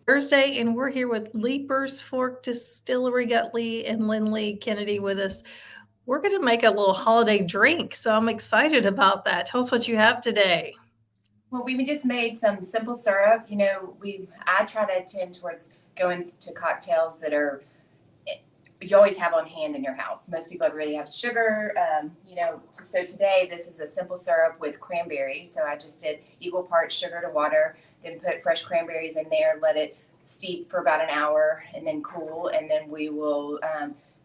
Thursday, and we're here with Leipers Fork Distillery. Got Lee and Lindley Kennedy with us. We're going to make a little holiday drink, so I'm excited about that. Tell us what you have today. Well, we just made some simple syrup. I try to tend towards going to cocktails that are you always have on hand in your house. Most people already have sugar. So today this is a simple syrup with cranberries. So I just did equal parts sugar to water, then put fresh cranberries in there, let it steep for about an hour, and then cool. And then we will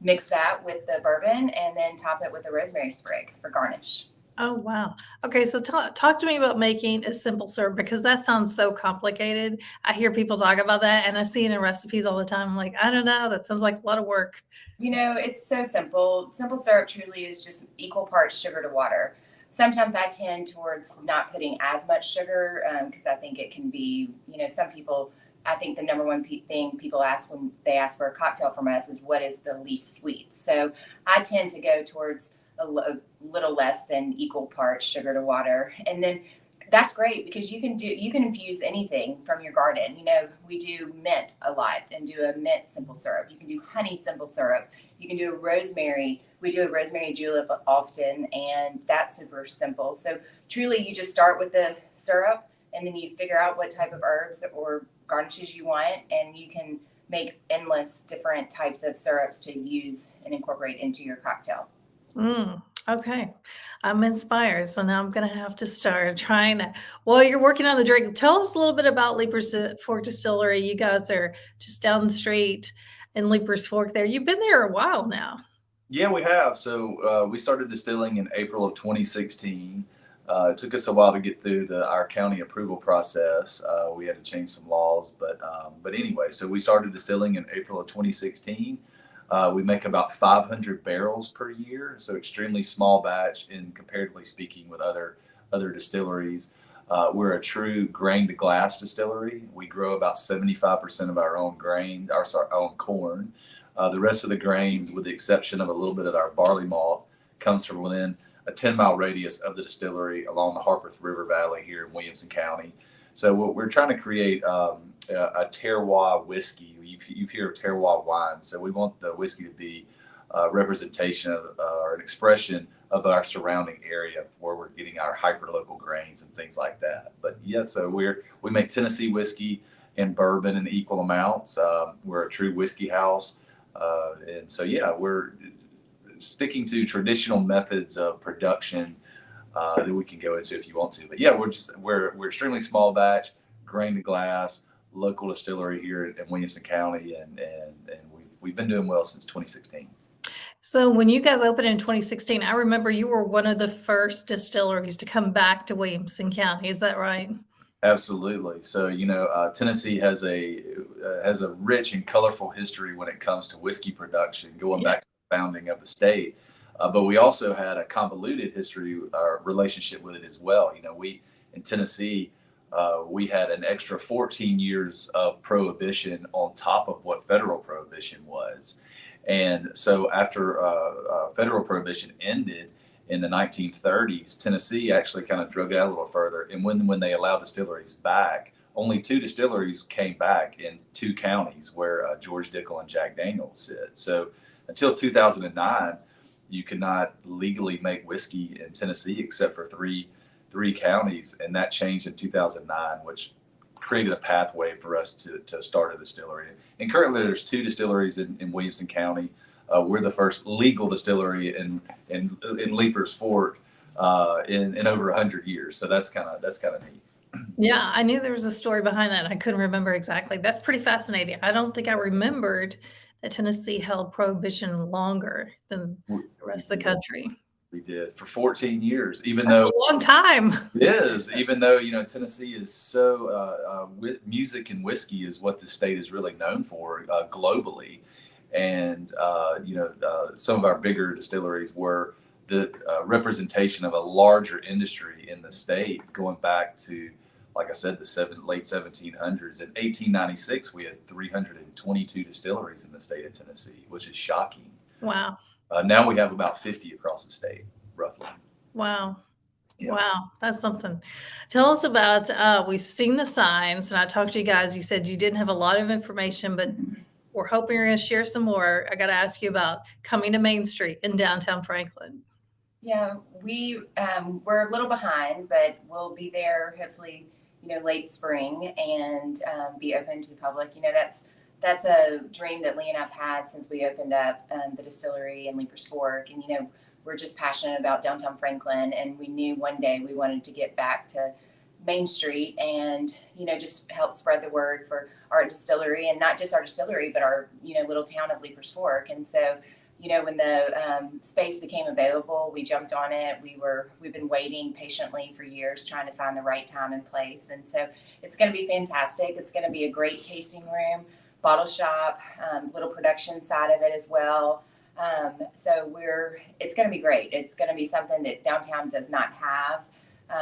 mix that with the bourbon, and then top it with a rosemary sprig for garnish. Oh, wow. Okay, so talk to me about making a simple syrup because that sounds so complicated. I hear people talk about that and I see it in recipes all the time. I'm like, I don't know, that sounds like a lot of work. It's so simple. Simple syrup truly is just equal parts sugar to water. Sometimes I tend towards not putting as much sugar because I think it can be, some people, I think the number one thing people ask when they ask for a cocktail from us is what is the least sweet. So I tend to go towards a little less than equal parts sugar to water. And then that's great because you can infuse anything from your garden. We do mint a lot and do a mint simple syrup. You can do honey simple syrup. You can do a rosemary. We do a rosemary julep often, and that's super simple. So truly you just start with the syrup and then you figure out what type of herbs or garnishes you want, and you can make endless different types of syrups to use and incorporate into your cocktail. Okay. I'm inspired. So now I'm going to have to start trying that. While you're working on the drink, tell us a little bit about Leapers Fork Distillery. You guys are just down the street in Leapers Fork there. You've been there a while now. Yeah, we have. So we started distilling in April of 2016. It took us a while to get through our county approval process. We had to change some laws, but anyway, so we started distilling in April of 2016. We make about 500 barrels per year, so extremely small batch in comparatively speaking with other distilleries. We're a true grain to glass distillery. We grow about 75% of our own our own corn. The rest of the grains, with the exception of a little bit of our barley malt, comes from within a 10-mile radius of the distillery along the Harpeth River Valley here in Williamson County. So what we're trying to create a terroir whiskey. You've heard of terroir wine. So we want the whiskey to be a representation of or an expression of our surrounding area where we're getting our hyper-local grains and things like that. But yeah, so we make Tennessee whiskey and bourbon in equal amounts. We're a true whiskey house. And so, yeah, we're sticking to traditional methods of production that we can go into if you want to. But yeah, we're extremely small batch, grain to glass, local distillery here in Williamson County, and we've been doing well since 2016. So when you guys opened in 2016, I remember you were one of the first distilleries to come back to Williamson County. Is that right? Absolutely. So Tennessee has a rich and colorful history when it comes to whiskey production, going back to the founding of the state. But we also had a convoluted history, our relationship with it as well. We in Tennessee, we had an extra 14 years of prohibition on top of what federal prohibition was. And so after federal prohibition ended in the 1930s, Tennessee actually kind of drug it out a little further. And when they allowed distilleries back, only 2 distilleries came back in 2 counties where George Dickel and Jack Daniels sit. So until 2009, you could not legally make whiskey in Tennessee except for three counties, and that changed in 2009, which created a pathway for us to start a distillery. And currently, there's 2 distilleries in Williamson County. We're the first legal distillery in Leipers Fork in over 100 years. So that's kind of neat. Yeah, I knew there was a story behind that. I couldn't remember exactly. That's pretty fascinating. I don't think I remembered that Tennessee held prohibition longer than the rest of the country. We did for 14 years, even That's though a long time. it is, even though Tennessee is so music and whiskey is what the state is really known for globally, and some of our bigger distilleries were the representation of a larger industry in the state, going back to, like I said, the late 1700s. In 1896, we had 322 distilleries in the state of Tennessee, which is shocking. Wow. Now we have about 50 across the state, roughly. Wow. Yeah. Wow, that's something. Tell us about, we've seen the signs, and I talked to you guys, you said you didn't have a lot of information, but we're hoping you're gonna share some more. I gotta ask you about coming to Main Street in downtown Franklin. Yeah, we're a little behind, but we'll be there hopefully, late spring and be open to the public. That's a dream that Lee and I've had since we opened up the distillery in Leipers Fork, and we're just passionate about downtown Franklin, and we knew one day we wanted to get back to Main Street and just help spread the word for our distillery, and not just our distillery, but our little town of Leipers Fork. And so when the space became available, we jumped on it. We've been waiting patiently for years, trying to find the right time and place. And so it's going to be fantastic. It's going to be a great tasting room, bottle shop, little production side of it as well. It's going to be great. It's going to be something that downtown does not have.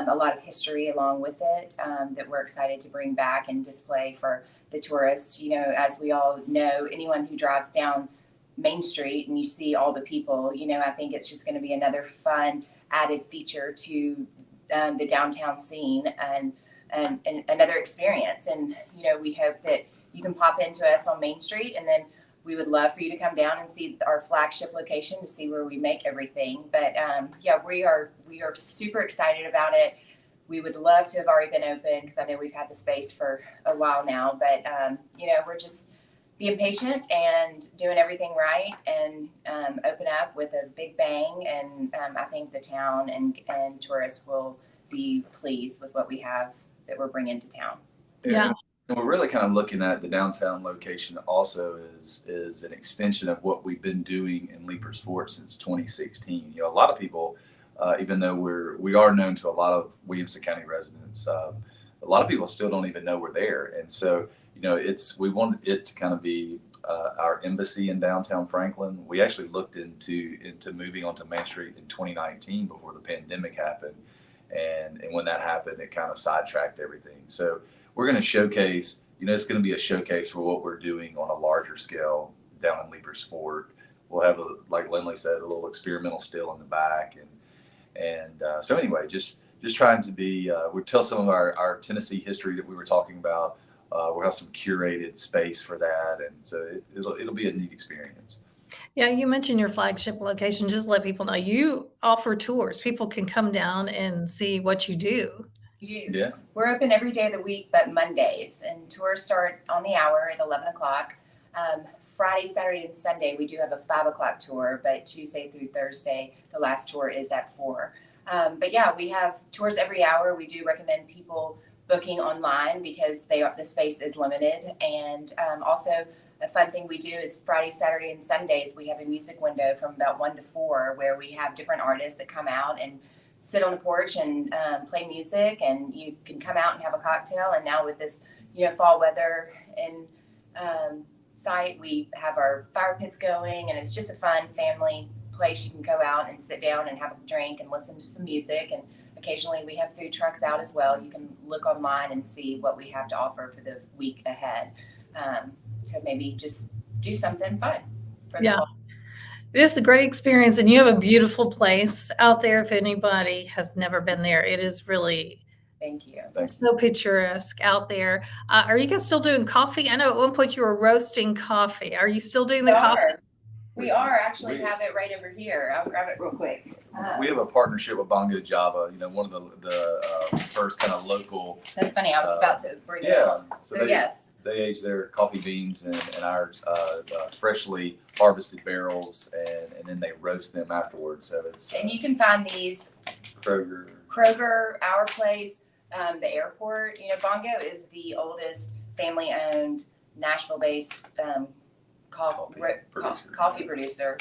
A lot of history along with it that we're excited to bring back and display for the tourists. As we all know, anyone who drives down Main Street and you see all the people, I think it's just going to be another fun added feature to the downtown scene and another experience. And, we hope that you can pop into us on Main Street, and then we would love for you to come down and see our flagship location to see where we make everything. But we are super excited about it. We would love to have already been open because I know we've had the space for a while now, but we're just being patient and doing everything right and open up with a big bang. And I think the town and tourists will be pleased with what we have that we're bringing to town. Yeah. And we're really kind of looking at the downtown location also is an extension of what we've been doing in Leipers Fork since 2016. A lot of people, even though we are known to a lot of Williamson County residents, a lot of people still don't even know we're there. And so, we wanted it to kind of be our embassy in downtown Franklin. We actually looked into moving onto Main Street in 2019 before the pandemic happened. And when that happened, it kind of sidetracked everything. So we're going to showcase, it's going to be a showcase for what we're doing on a larger scale down in Leipers Fork. We'll have, like Lindley said, a little experimental still in the back. And so anyway, just trying to be, we'll tell some of our Tennessee history that we were talking about. We'll have some curated space for that. And so it'll be a neat experience. Yeah, you mentioned your flagship location. Just let people know you offer tours. People can come down and see what you do. You do. Yeah. We're open every day of the week, but Mondays, and tours start on the hour at 11 o'clock. Friday, Saturday, and Sunday, we do have a 5 o'clock tour, but Tuesday through Thursday, the last tour is at 4. But yeah, we have tours every hour. We do recommend people booking online because the space is limited. And also, a fun thing we do is Friday, Saturday, and Sundays, we have a music window from about 1 to 4 where we have different artists that come out and sit on the porch and play music, and you can come out and have a cocktail. And now with this, fall weather in sight, we have our fire pits going, and it's just a fun family place. You can go out and sit down and have a drink and listen to some music. And occasionally we have food trucks out as well. You can look online and see what we have to offer for the week ahead to maybe just do something fun for the fall. It is a great experience, and you have a beautiful place out there. If anybody has never been there, it is really Thank you. so picturesque out there. Are you guys still doing coffee? I know at one point you were roasting coffee. Are you still doing the coffee? We are actually have it right over here. I'll grab it real quick. We have a partnership with Bongo Java, one of the first kind of local. That's funny. I was about to bring it up. So yes. They age their coffee beans in our freshly harvested barrels, and then they roast them afterwards. So it's and you can find these Kroger, Our Place, the airport. Bongo is the oldest family-owned Nashville-based coffee producer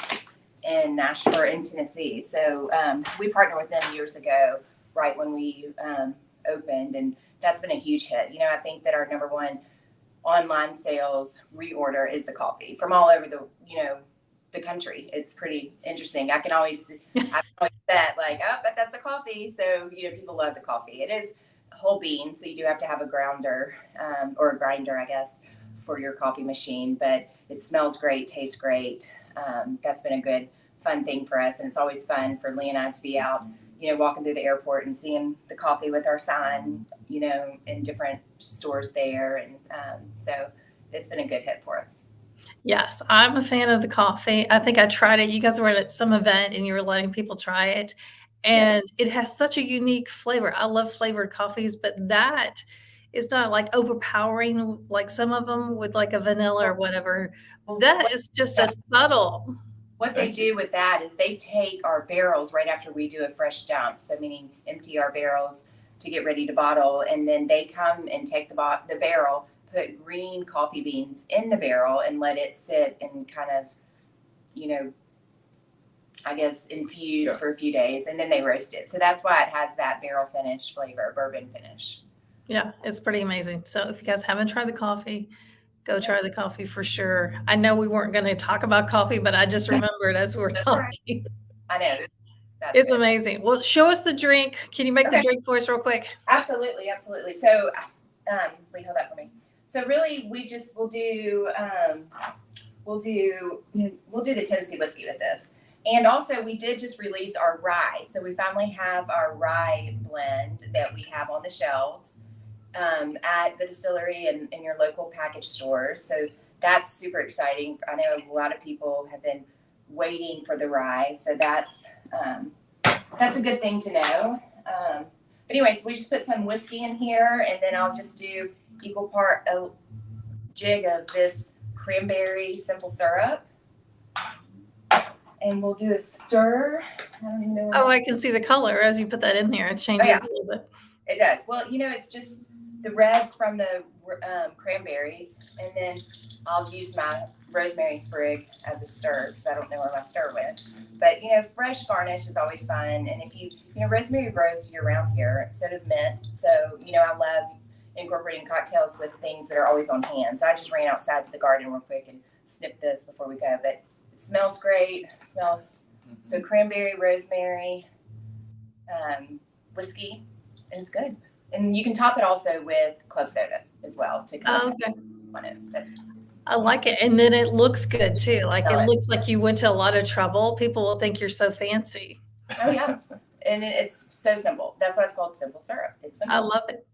in Nashville or in Tennessee. So we partnered with them years ago, right when we opened, and that's been a huge hit. I think that our number one online sales reorder is the coffee from all over the country. It's pretty interesting. I always bet but that's a coffee. So, people love the coffee. It is whole bean. So you do have to have a grounder or a grinder, I guess, for your coffee machine, but it smells great, tastes great. That's been a good, fun thing for us. And it's always fun for Lee and I to be out, walking through the airport and seeing the coffee with our sign, in different stores there. And so it's been a good hit for us. Yes, I'm a fan of the coffee. I think I tried it. You guys were at some event and you were letting people try it, Yeah. and it has such a unique flavor. I love flavored coffees, but that is not like overpowering like some of them with like a vanilla or whatever. That is just a subtle. What they do with that is they take our barrels right after we do a fresh dump, so meaning empty our barrels to get ready to bottle, and then they come and take the barrel, put green coffee beans in the barrel, and let it sit and kind of, I guess infuse for a few days, and then they roast it. So that's why it has that barrel finish flavor, bourbon finish. Yeah, it's pretty amazing. So if you guys haven't tried the coffee, go try the coffee for sure. I know we weren't going to talk about coffee, but I just remembered as we were talking. I know. It's good. Amazing. Well, show us the drink. Can you make the drink for us real quick? Absolutely. So, Lee, hold that for me. So really, we'll do the Tennessee whiskey with this. And also, we did just release our rye. So we finally have our rye blend that we have on the shelves at the distillery and in your local package stores. So that's super exciting. I know a lot of people have been waiting for the rye. So that's a good thing to know. But anyways, we just put some whiskey in here, and then I'll just do equal part a jig of this cranberry simple syrup. And we'll do a stir. I don't even know. Oh, I can see the color as you put that in there. It changes a little bit. It does. Well, it's just the reds from the cranberries, and then I'll use my rosemary sprig as a stir because I don't know where my stir went. But fresh garnish is always fun, and if rosemary grows year round here, so does mint. So I love incorporating cocktails with things that are always on hand. So I just ran outside to the garden real quick and snipped this before we go, but it smells great. So cranberry, rosemary, whiskey, and it's good. And you can top it also with club soda as well to kind of on it. But I like it. And then it looks good too. Like it looks like you went to a lot of trouble. People will think you're so fancy. Oh yeah. And it's so simple. That's why it's called simple syrup. It's simple. I love it.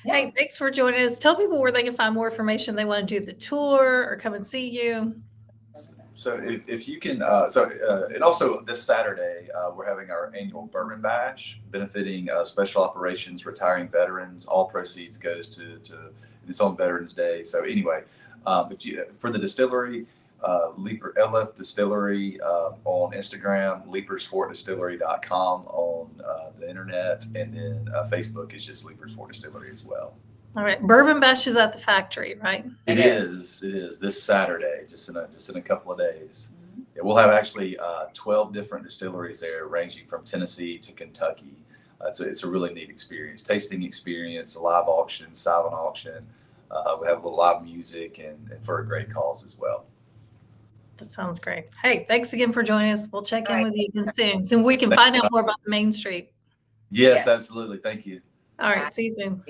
Yeah. Hey, thanks for joining us. Tell people where they can find more information. They want to do the tour or come and see you. So if you can, and also this Saturday, we're having our annual Bourbon Bash benefiting Special Operations Retiring Veterans. All proceeds goes to it's on Veterans Day. So anyway, for the distillery, LF Distillery on Instagram, leapersforkdistillery.com on the internet, and then Facebook is just Leipers Fork Distillery as well. All right, Bourbon Bash is at the factory, right? It is this Saturday, just in a couple of days. Mm-hmm. Yeah, we'll have actually 12 different distilleries there, ranging from Tennessee to Kentucky. It's a really neat experience, tasting experience, a live auction, silent auction. We have a little live music and for a great cause as well. That sounds great. Hey, thanks again for joining us. We'll check in with you again soon so we can find out more about the Main Street. Yes, absolutely. Thank you. All right, see you soon.